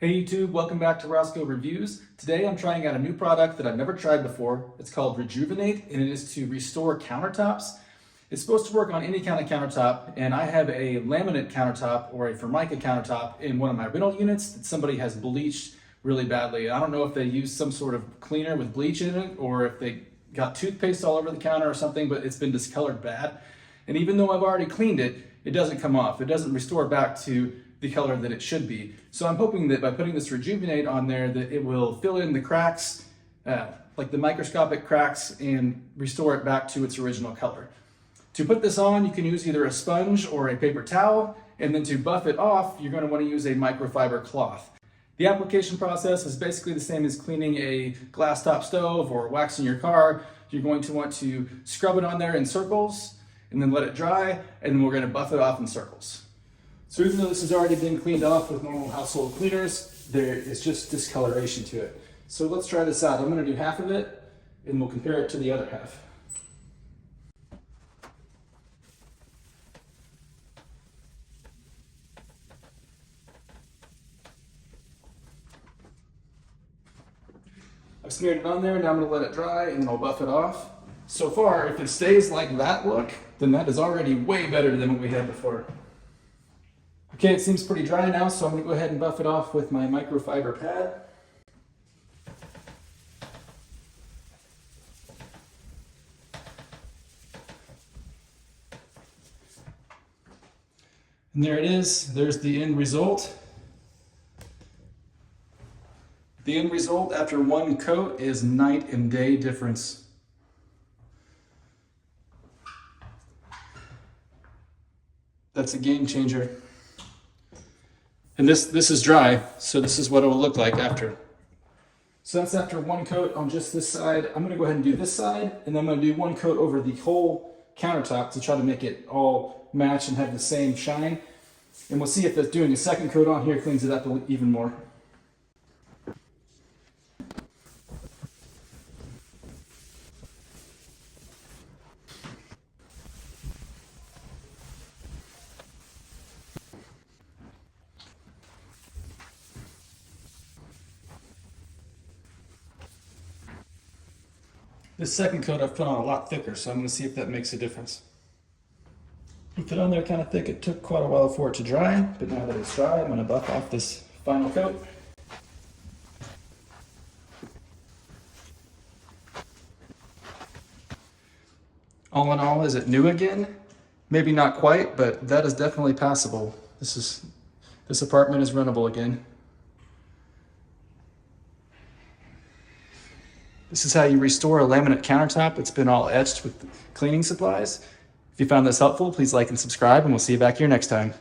Hey YouTube, welcome back to Rosco Reviews. Today I'm trying out a new product that I've never tried before. It's called Rejuvenate, and it is to restore countertops. It's supposed to work on any kind of countertop, and I have a laminate countertop or a Formica countertop in one of my rental units that somebody has bleached really badly. I don't know if they used some sort of cleaner with bleach in it or if they got toothpaste all over the counter or something, but it's been discolored bad. And even though I've already cleaned it, it doesn't come off. It doesn't restore back to the color that it should be. So I'm hoping that by putting this Rejuvenate on there that it will fill in the cracks, like the microscopic cracks, and restore it back to its original color. To put this on, you can use either a sponge or a paper towel, and then to buff it off, you're going to want to use a microfiber cloth. The application process is basically the same as cleaning a glass top stove or waxing your car. You're going to want to scrub it on there in circles and then let it dry, and then we're going to buff it off in circles. So even though this has already been cleaned off with normal household cleaners, there is just discoloration to it. So let's try this out. I'm going to do half of it, and we'll compare it to the other half. I've smeared it on there, now I'm going to let it dry, and then I'll buff it off. So far, if it stays like that look, then that is already way better than what we had before. Okay, it seems pretty dry now, so I'm going to go ahead and buff it off with my microfiber pad. And there it is. There's the end result. The end result after one coat is night and day difference. That's a game changer. And this is dry, so this is what it will look like after. So that's after one coat on just this side. I'm gonna go ahead and do this side, and then I'm gonna do one coat over the whole countertop to try to make it all match and have the same shine. And we'll see if doing a second coat on here cleans it up even more. This second coat I've put on a lot thicker, so I'm going to see if that makes a difference. I put on there kind of thick. It took quite a while for it to dry, but now that it's dry, I'm going to buff off this final coat. All in all, is it new again? Maybe not quite, but that is definitely passable. This apartment is rentable again. This is how you restore a laminate countertop that's been all etched with cleaning supplies. If you found this helpful, please like and subscribe, and we'll see you back here next time.